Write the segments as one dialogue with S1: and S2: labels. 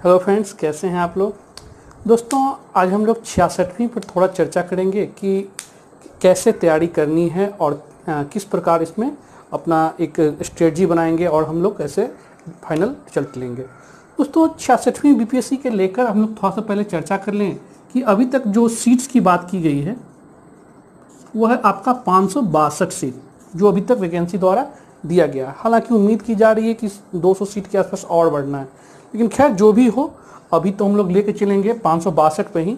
S1: Hello friends, कैसे हैं आप लोग। दोस्तों, आज हम लोग 66वीं पर थोड़ा चर्चा करेंगे कि कैसे तैयारी करनी है और किस प्रकार इसमें अपना एक स्ट्रेटजी बनाएंगे और हम लोग कैसे फाइनल रिजल्ट लेंगे। दोस्तों, 66वीं बीपीएससी के लेकर हम लोग थोड़ा सा पहले चर्चा कर लें कि अभी तक जो सीट्स की बात की गई है वह है आपका 562 सीट जो अभी तक वैकेंसी द्वारा दिया गया है। हालांकि उम्मीद की जा रही है कि 200 सीट के आसपास और बढ़ना है, लेकिन खैर जो भी हो, अभी तो हम लोग लेके चलेंगे 562 पे ही।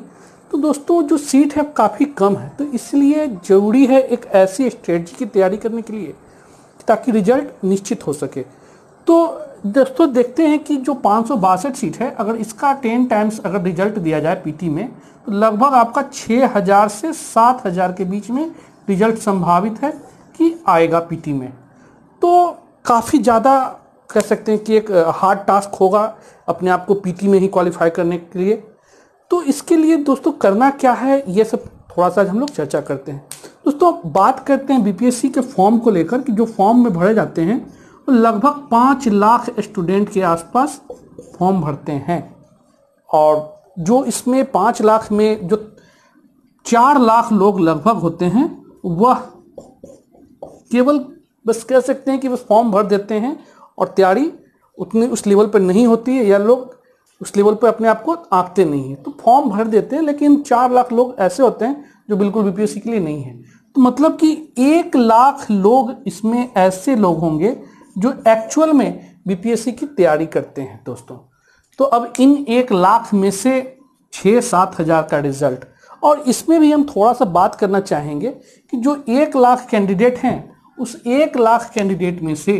S1: तो दोस्तों, जो सीट है काफ़ी कम है, तो इसलिए ज़रूरी है एक ऐसी स्ट्रेटजी की तैयारी करने के लिए ताकि रिजल्ट निश्चित हो सके। तो दोस्तों, देखते हैं कि जो 562 सीट है, अगर इसका 10 टाइम्स अगर रिजल्ट दिया जाए पीटी में, तो लगभग आपका 6000 से 7000 के बीच में रिजल्ट संभावित है कि आएगा पीटी में। तो काफ़ी ज़्यादा कह सकते हैं कि एक हार्ड टास्क होगा अपने आप को पीटी में ही क्वालिफाई करने के लिए। तो इसके लिए दोस्तों करना क्या है, ये सब थोड़ा सा हम लोग चर्चा करते हैं। दोस्तों, बात करते हैं बीपीएससी के फॉर्म को लेकर कि जो फॉर्म में भरे जाते हैं वो लगभग 5 लाख स्टूडेंट के आसपास फॉर्म भरते हैं, और जो इसमें 5 लाख में जो 4 लाख लोग लगभग होते हैं वह केवल बस कह सकते हैं कि बस फॉर्म भर देते हैं और तैयारी उतनी उस लेवल पर नहीं होती है, या लोग उस लेवल पर अपने आप को आंकते नहीं हैं। तो फॉर्म भर देते हैं, लेकिन 4 लाख लोग ऐसे होते हैं जो बिल्कुल बीपीएससी के लिए नहीं है। तो मतलब कि 1 लाख लोग इसमें ऐसे लोग होंगे जो एक्चुअल में बीपीएससी की तैयारी करते हैं दोस्तों। तो अब इन 1 लाख में से 6-7 हज़ार का रिजल्ट, और इसमें भी हम थोड़ा सा बात करना चाहेंगे कि जो 1 लाख कैंडिडेट हैं, उस 1 लाख कैंडिडेट में से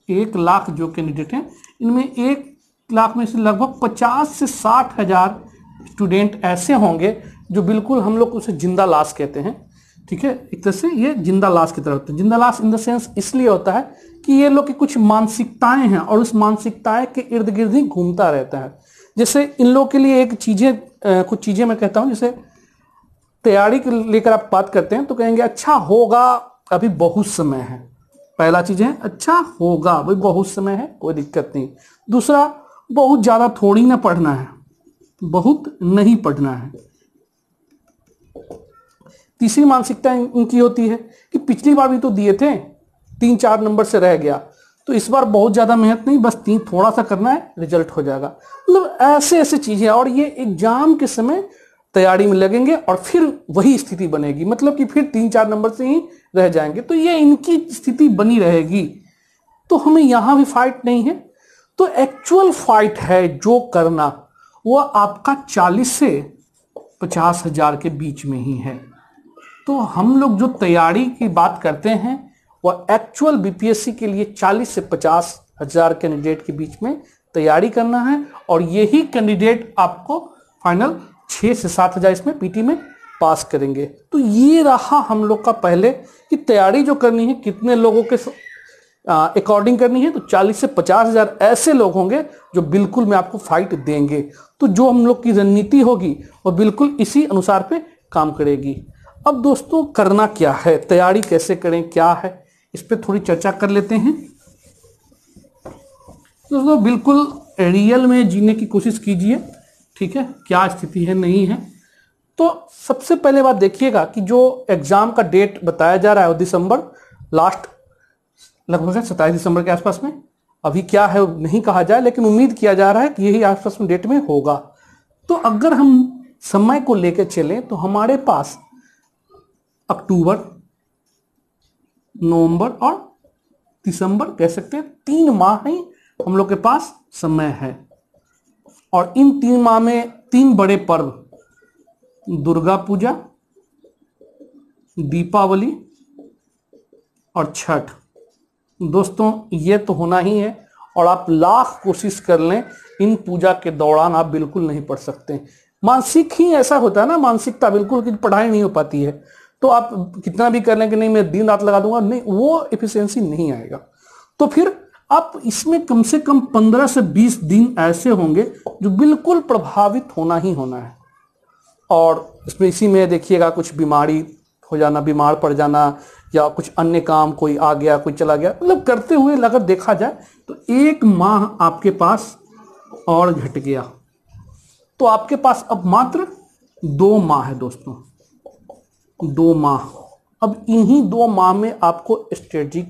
S1: 1 लाख जो कैंडिडेट हैं, इनमें 1 लाख में से लगभग 50 से 60 हज़ार स्टूडेंट ऐसे होंगे जो बिल्कुल हम लोग उसे जिंदा लाश कहते हैं। ठीक है, एक तरह से ये जिंदा लाश की तरह होता है। जिंदा लाश इन द सेंस इसलिए होता है कि ये लोग की कुछ मानसिकताएं हैं और उस मानसिकताएं के इर्द गिर्द ही घूमता रहता है। जैसे इन लोगों के लिए कुछ चीज़ें मैं कहता हूँ, जैसे तैयारी को लेकर आप बात करते हैं तो कहेंगे अच्छा होगा, अभी बहुत समय है। पहला चीज है अच्छा होगा, भाई बहुत समय है, कोई दिक्कत नहीं। दूसरा, बहुत ज्यादा थोड़ी ना पढ़ना है, बहुत नहीं पढ़ना है। तीसरी मानसिकता इनकी होती है कि पिछली बार भी तो दिए थे, 3-4 नंबर से रह गया, तो इस बार बहुत ज्यादा मेहनत नहीं, बस थोड़ा सा करना है, रिजल्ट हो जाएगा। मतलब ऐसे ऐसे चीजें, और ये एग्जाम के समय तैयारी में लगेंगे और फिर वही स्थिति बनेगी, मतलब कि फिर 3-4 नंबर से ही रह जाएंगे। तो ये इनकी स्थिति बनी रहेगी। तो हमें यहां भी फाइट नहीं है, तो एक्चुअल फाइट है जो करना, वो आपका 40 से 50 हज़ार के बीच में ही है। तो हम लोग जो तैयारी की बात करते हैं वह एक्चुअल बीपीएससी के लिए 40 से 50 हज़ार कैंडिडेट के बीच में तैयारी करना है, और यही कैंडिडेट आपको फाइनल 6 से 7 हज़ार इसमें पीटी में पास करेंगे। तो ये रहा हम लोग का पहले कि तैयारी जो करनी है कितने लोगों के अकॉर्डिंग करनी है। तो 40 से 50 हज़ार ऐसे लोग होंगे जो बिल्कुल में आपको फाइट देंगे। तो जो हम लोग की रणनीति होगी वो बिल्कुल इसी अनुसार पे काम करेगी। अब दोस्तों, करना क्या है, तैयारी कैसे करें, क्या है, इस पर थोड़ी चर्चा कर लेते हैं। दोस्तों, बिल्कुल रियल में जीने की कोशिश कीजिए। ठीक है, क्या स्थिति है नहीं है। तो सबसे पहले बात देखिएगा कि जो एग्जाम का डेट बताया जा रहा है वो दिसंबर लास्ट लगभग 27 दिसंबर के आसपास में। अभी क्या है नहीं कहा जाए, लेकिन उम्मीद किया जा रहा है कि यही आसपास में डेट में होगा। तो अगर हम समय को लेकर चलें तो हमारे पास अक्टूबर, नवंबर और दिसंबर कह सकते हैं 3 माह ही हम लोग के पास समय है। और इन 3 माह में 3 बड़े पर्व, दुर्गा पूजा, दीपावली और छठ, दोस्तों ये तो होना ही है। और आप लाख कोशिश कर लें, इन पूजा के दौरान आप बिल्कुल नहीं पढ़ सकते। मानसिक ही ऐसा होता है ना, मानसिकता बिल्कुल की पढ़ाई नहीं हो पाती है। तो आप कितना भी कर लें कि नहीं मैं दिन रात लगा दूंगा, नहीं, वो एफिशिएंसी नहीं आएगा। तो फिर आप इसमें कम से कम 15 से 20 दिन ऐसे होंगे जो बिल्कुल प्रभावित होना ही होना है। और इसमें इसी में देखिएगा कुछ बीमारी हो जाना, बीमार पड़ जाना, या कुछ अन्य काम कोई आ गया कोई चला गया, मतलब करते हुए अगर देखा जाए तो एक माह आपके पास और घट गया, तो आपके पास अब मात्र 2 माह है दोस्तों, 2 माह। अब इन्हीं 2 माह में आपको स्ट्रेटजी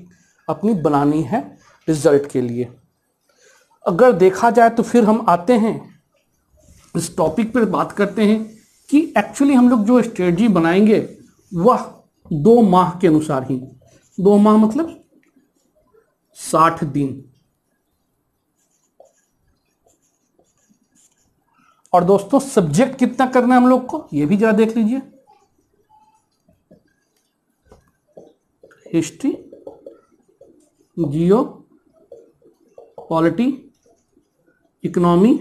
S1: अपनी बनानी है रिजल्ट के लिए। अगर देखा जाए तो फिर हम आते हैं इस टॉपिक पर, बात करते हैं कि एक्चुअली हम लोग जो स्ट्रेटजी बनाएंगे वह 2 माह के अनुसार ही, 2 माह मतलब 60 दिन। और दोस्तों सब्जेक्ट कितना करना है हम लोग को, यह भी जरा देख लीजिए। History, geo polity, economy,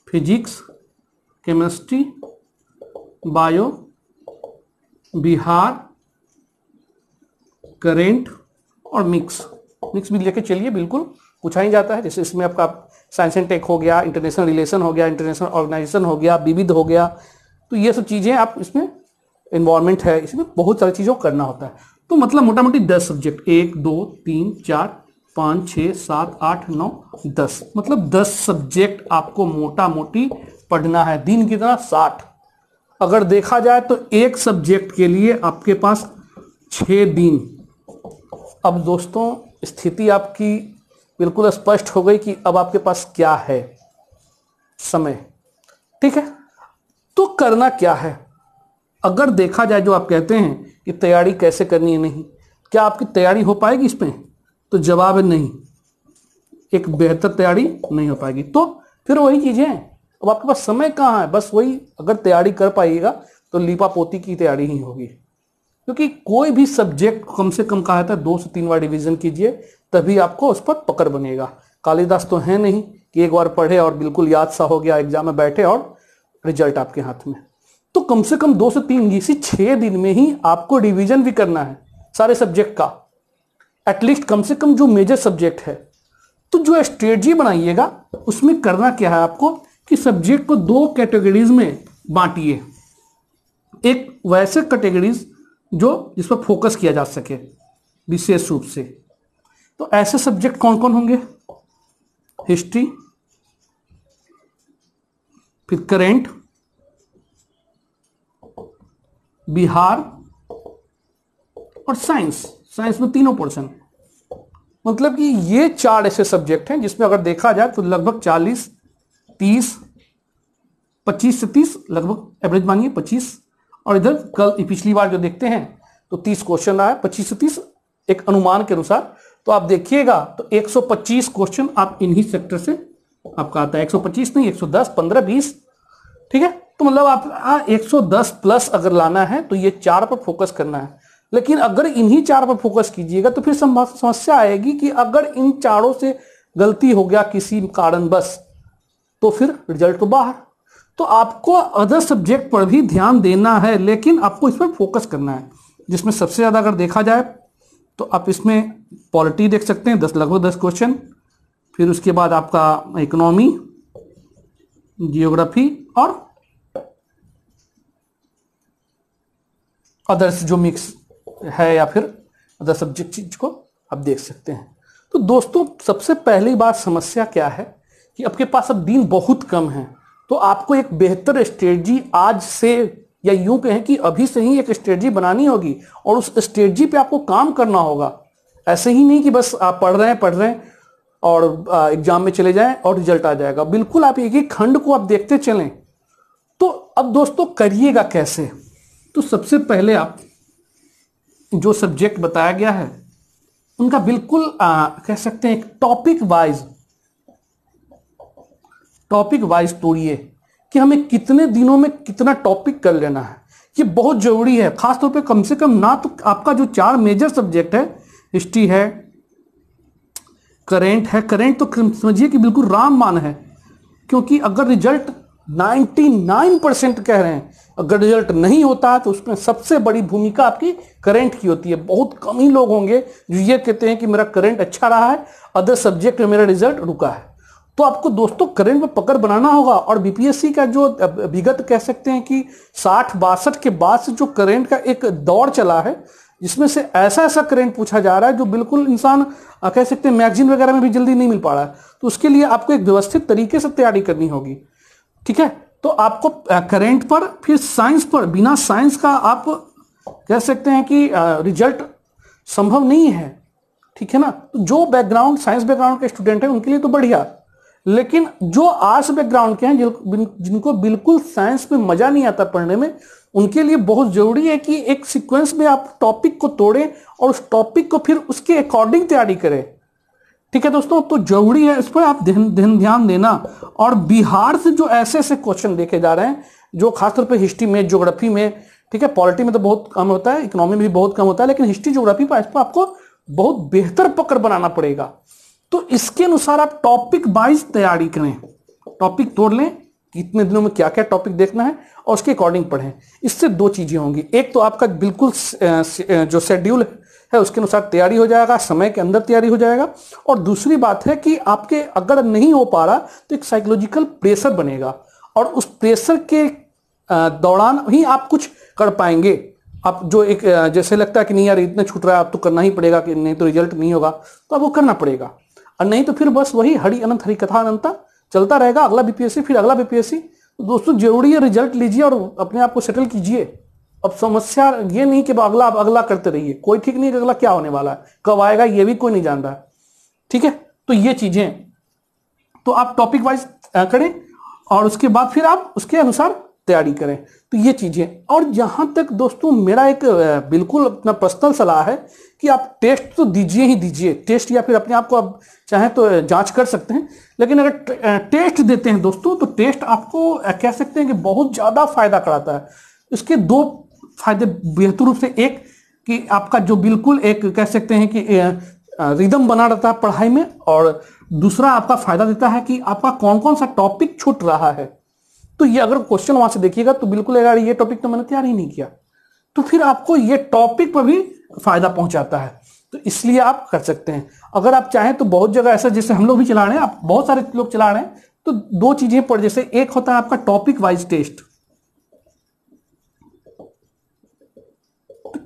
S1: physics, chemistry, bio, Bihar, current और मिक्स भी लेके चलिए, बिल्कुल पूछा ही जाता है। जैसे इसमें आपका साइंस एंड टेक हो गया, इंटरनेशनल रिलेशन हो गया, इंटरनेशनल ऑर्गेनाइजेशन हो गया, विविध हो गया, तो ये सब चीजें आप इसमें, इन्वायरमेंट है, इसमें बहुत सारी चीजों को करना होता है। तो मतलब मोटा मोटी 10 सब्जेक्ट, 1 2 3 4 5 6 7 8 9 10, मतलब 10 सब्जेक्ट आपको मोटा मोटी पढ़ना है। दिन कितना, 60। अगर देखा जाए तो एक सब्जेक्ट के लिए आपके पास 6 दिन। अब दोस्तों स्थिति आपकी बिल्कुल स्पष्ट हो गई कि अब आपके पास क्या है, समय। ठीक है, तो करना क्या है। अगर देखा जाए, जो आप कहते हैं कि तैयारी कैसे करनी है, नहीं, क्या आपकी तैयारी हो पाएगी इसमें, तो जवाब है नहीं, एक बेहतर तैयारी नहीं हो पाएगी। तो फिर वही चीजें हैं, अब आपके पास समय कहाँ है, बस वही, अगर तैयारी कर पाइएगा तो लीपा पोती की तैयारी ही होगी। क्योंकि कोई भी सब्जेक्ट कम से कम कहा था 2 से 3 बार रिवीजन कीजिए, तभी आपको उस पर पकड़ बनेगा। कालिदास तो है नहीं कि एक बार पढ़े और बिल्कुल याद सा हो गया, एग्जाम में बैठे और रिजल्ट आपके हाथ में। तो कम से कम 2 से 3, इसी 6 दिन में ही आपको रिवीजन भी करना है सारे सब्जेक्ट का, एटलीस्ट कम से कम जो मेजर सब्जेक्ट है। तो जो स्ट्रेटजी बनाइएगा उसमें करना क्या है आपको कि सब्जेक्ट को 2 कैटेगरीज में बांटिए। एक वैसे कैटेगरीज जो जिस पर फोकस किया जा सके विशेष रूप से। तो ऐसे सब्जेक्ट कौन कौन होंगे, हिस्ट्री, फिर करेंट, बिहार और साइंस। साइंस में 3 पोर्शन, मतलब कि ये 4 ऐसे सब्जेक्ट हैं जिसमें अगर देखा जाए तो लगभग 40, 30, 25 से 30, लगभग एवरेज मानिए 25। और इधर कल पिछली बार जो देखते हैं तो 30 क्वेश्चन आया, 25 से 30 एक अनुमान के अनुसार। तो आप देखिएगा तो 125 क्वेश्चन आप इन्हीं सेक्टर से आपका आता है। 125 नहीं, 110, 15, 20, ठीक है। तो मतलब आप 110 प्लस अगर लाना है तो ये 4 पर फोकस करना है। लेकिन अगर इन्हीं 4 पर फोकस कीजिएगा तो फिर समस्या आएगी कि अगर इन 4 से गलती हो गया किसी कारणवश तो फिर रिजल्ट तो बाहर। तो आपको अदर सब्जेक्ट पर भी ध्यान देना है, लेकिन आपको इस पर फोकस करना है। जिसमें सबसे ज्यादा अगर देखा जाए तो आप इसमें पॉलिटी देख सकते हैं, लगभग 10 क्वेश्चन। फिर उसके बाद आपका इकोनॉमी, जियोग्राफी और अदर्स जो मिक्स है या फिर अदर सब्जेक्ट चीज को आप देख सकते हैं। तो दोस्तों सबसे पहली बात समस्या क्या है कि आपके पास अब दिन बहुत कम है। तो आपको एक बेहतर स्ट्रेटजी आज से, या यूं कहें कि अभी से ही एक स्ट्रेटजी बनानी होगी और उस स्ट्रेटजी पे आपको काम करना होगा। ऐसे ही नहीं कि बस आप पढ़ रहे हैं और एग्जाम में चले जाएं और रिजल्ट आ जाएगा। बिल्कुल आप एक एक खंड को आप देखते चलें। तो अब दोस्तों करिएगा कैसे, तो सबसे पहले आप जो सब्जेक्ट बताया गया है उनका बिल्कुल कह सकते हैं एक टॉपिक वाइज तोड़िए कि हमें कितने दिनों में कितना टॉपिक कर लेना है। ये बहुत जरूरी है, खासतौर पे कम से कम ना तो आपका जो 4 मेजर सब्जेक्ट है, हिस्ट्री है, करेंट है। करेंट तो समझिए कि बिल्कुल रामबाण है, क्योंकि अगर रिजल्ट 99% कह रहे हैं, अगर रिजल्ट नहीं होता तो उसमें सबसे बड़ी भूमिका आपकी करंट की होती है। बहुत कम ही लोग होंगे जो ये कहते हैं कि मेरा करंट अच्छा रहा है, अदर सब्जेक्ट में मेरा रिजल्ट रुका है। तो आपको दोस्तों करंट में पकड़ बनाना होगा। और बीपीएससी का जो विगत कह सकते हैं कि 60-62 के बाद से जो करंट का एक दौर चला है, जिसमें से ऐसा ऐसा करंट पूछा जा रहा है जो बिल्कुल इंसान कह सकते हैं मैगजीन वगैरह में भी जल्दी नहीं मिल पा रहा है। तो उसके लिए आपको एक व्यवस्थित तरीके से तैयारी करनी होगी। ठीक है, तो आपको करंट पर फिर साइंस पर, बिना साइंस का आप कह सकते हैं कि रिजल्ट संभव नहीं है। ठीक है ना, तो जो बैकग्राउंड साइंस बैकग्राउंड के स्टूडेंट हैं उनके लिए तो बढ़िया, लेकिन जो आर्ट्स बैकग्राउंड के हैं जिनको बिल्कुल साइंस में मजा नहीं आता पढ़ने में, उनके लिए बहुत जरूरी है कि एक सीक्वेंस में आप टॉपिक को तोड़ें और उस टॉपिक को फिर उसके अकॉर्डिंग तैयारी करें। ठीक है दोस्तों, तो जरूरी है, इस पर आप ध्यान देना। और बिहार से जो ऐसे ऐसे क्वेश्चन देखे जा रहे हैं जो खासतौर पर हिस्ट्री में, ज्योग्राफी में, ठीक है, पॉलिटी में तो बहुत कम होता है, इकोनॉमी में भी बहुत कम होता है, लेकिन हिस्ट्री ज्योग्राफी पर इस पर आपको बहुत बेहतर पकड़ बनाना पड़ेगा। तो इसके अनुसार आप टॉपिक वाइज तैयारी करें, टॉपिक तोड़ लें, कितने दिनों में क्या क्या टॉपिक देखना है और उसके अकॉर्डिंग पढ़ें। इससे दो चीजें होंगी, एक तो आपका बिल्कुल जो शेड्यूल है उसके अनुसार तैयारी हो जाएगा, समय के अंदर तैयारी हो जाएगा, और दूसरी बात है कि आपके अगर नहीं हो पा रहा तो एक साइकोलॉजिकल प्रेशर बनेगा और उस प्रेशर के दौरान ही आप कुछ कर पाएंगे। आप जो एक जैसे लगता है कि नहीं यार इतना छूट रहा है, अब तो करना ही पड़ेगा, कि नहीं तो रिजल्ट नहीं होगा, तो अब वो करना पड़ेगा, और नहीं तो फिर बस वही हरि अनंत हरि कथा अनंता चलता रहेगा, अगला बीपीएससी फिर अगला बीपीएससी। तो दोस्तों जरूरी है रिजल्ट लीजिए और अपने आप को सेटल कीजिए। अब समस्या ये नहीं कि अगला अगला करते रहिए, कोई ठीक नहीं है कि अगला क्या होने वाला है, कब आएगा ये भी कोई नहीं जान रहा है। ठीक है, तो ये चीजें तो आप टॉपिक वाइज करें और उसके बाद फिर आप उसके अनुसार तैयारी करें। तो ये चीजें, और जहां तक दोस्तों मेरा एक बिल्कुल अपना पर्सनल सलाह है कि आप टेस्ट तो दीजिए ही दीजिए, टेस्ट या फिर अपने आप को आप चाहे तो जांच कर सकते हैं, लेकिन अगर टेस्ट देते हैं दोस्तों तो टेस्ट आपको कह सकते हैं कि बहुत ज्यादा फायदा कराता है। इसके दो फायदे बेहतर रूप से, एक कि आपका जो बिल्कुल एक कह सकते हैं कि रिदम बना रहता है पढ़ाई में, और दूसरा आपका फायदा देता है कि आपका कौन कौन सा टॉपिक छूट रहा है। तो ये अगर क्वेश्चन वहां से देखिएगा तो बिल्कुल यार ये टॉपिक तो मैंने तैयार ही नहीं किया, तो फिर आपको ये टॉपिक पर भी फायदा पहुंचाता है। तो इसलिए आप कर सकते हैं। अगर आप चाहें तो बहुत जगह ऐसा, जैसे हम लोग भी चला रहे हैं, आप बहुत सारे लोग चला रहे हैं, तो दो चीजें पढ़, जैसे एक होता है आपका topic wise test.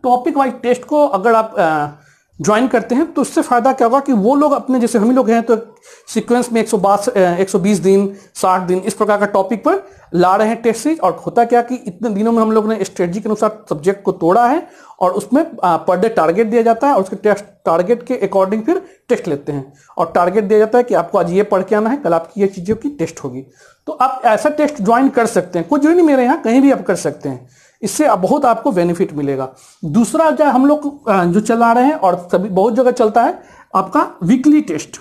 S1: Topic wise test को अगर आप ज्वाइन करते हैं तो उससे फायदा क्या होगा कि वो लोग अपने, जैसे हम ही लोग हैं तो सीक्वेंस में 120 दिन 60 दिन इस प्रकार का टॉपिक पर ला रहे हैं टेस्ट सीरीज। और होता क्या कि इतने दिनों में हम लोग ने स्ट्रेटजी के अनुसार सब्जेक्ट को तोड़ा है और उसमें पर डे टारगेट दिया जाता है और उसके टेस्ट टारगेट के अकॉर्डिंग फिर टेस्ट लेते हैं और टारगेट दिया जाता है कि आपको आज ये पढ़ के आना है, कल आपकी ये चीजों की टेस्ट होगी। तो आप ऐसा टेस्ट ज्वाइन कर सकते हैं, कोई जरूरी नहीं मेरे यहाँ, कहीं भी आप कर सकते हैं, इससे बहुत आपको बेनिफिट मिलेगा। दूसरा जो हम लोग जो चला रहे हैं और सभी बहुत जगह चलता है आपका वीकली टेस्ट।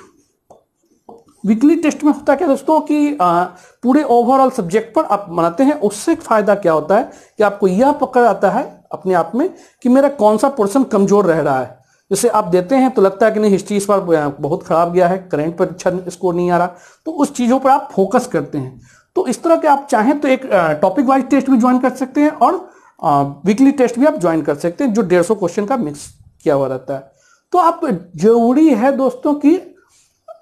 S1: वीकली टेस्ट में होता है क्या दोस्तों कि पूरे ओवरऑल सब्जेक्ट पर आप बनाते हैं। उससे फायदा क्या होता है कि आपको यह पकड़ आता है अपने आप में कि मेरा कौन सा पोर्शन कमजोर रह रहा है। जैसे आप देते हैं तो लगता है कि नहीं हिस्ट्री इस बार बहुत खराब गया है, करंट पर अच्छा स्कोर नहीं आ रहा, तो उस चीजों पर आप फोकस करते हैं। तो इस तरह के आप चाहें तो एक टॉपिक वाइज टेस्ट भी ज्वाइन कर सकते हैं और वीकली टेस्ट भी आप ज्वाइन कर सकते हैं जो 150 क्वेश्चन का मिक्स किया हुआ रहता है। तो आप जरूरी है दोस्तों कि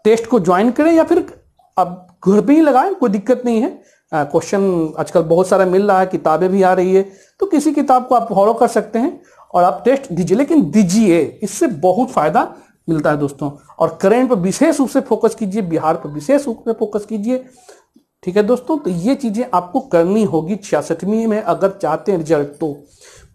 S1: टेस्ट को ज्वाइन करें या फिर आप घर पे ही लगाएं, कोई दिक्कत नहीं है। क्वेश्चन आजकल बहुत सारा मिल रहा है, किताबें भी आ रही है, तो किसी किताब को आप फॉलो कर सकते हैं और आप टेस्ट दीजिए, लेकिन दीजिए, इससे बहुत फायदा मिलता है दोस्तों। और करंट पर विशेष रूप से फोकस कीजिए, बिहार पर विशेष रूप से फोकस कीजिए। ठीक है दोस्तों, तो ये चीजें आपको करनी होगी 66वीं में अगर चाहते हैं रिजल्ट। तो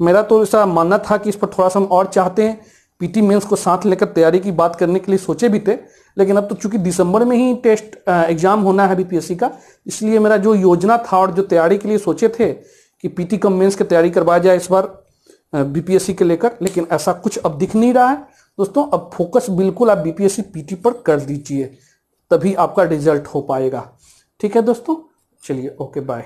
S1: मेरा तो ऐसा मानना था कि इस पर थोड़ा सा हम और चाहते हैं, पीटी मेंस को साथ लेकर तैयारी की बात करने के लिए सोचे भी थे, लेकिन अब तो चूंकि दिसंबर में ही टेस्ट एग्जाम होना है बीपीएससी का, इसलिए मेरा जो योजना था और जो तैयारी के लिए सोचे थे कि पीटी कम मेंस की तैयारी करवाया जाए इस बार बीपीएससी के लेकर, लेकिन ऐसा कुछ अब दिख नहीं रहा है दोस्तों। अब फोकस बिल्कुल आप बीपीएससी पीटी पर कर दीजिए, तभी आपका रिजल्ट हो पाएगा। ठीक है दोस्तों, चलिए ओके बाय।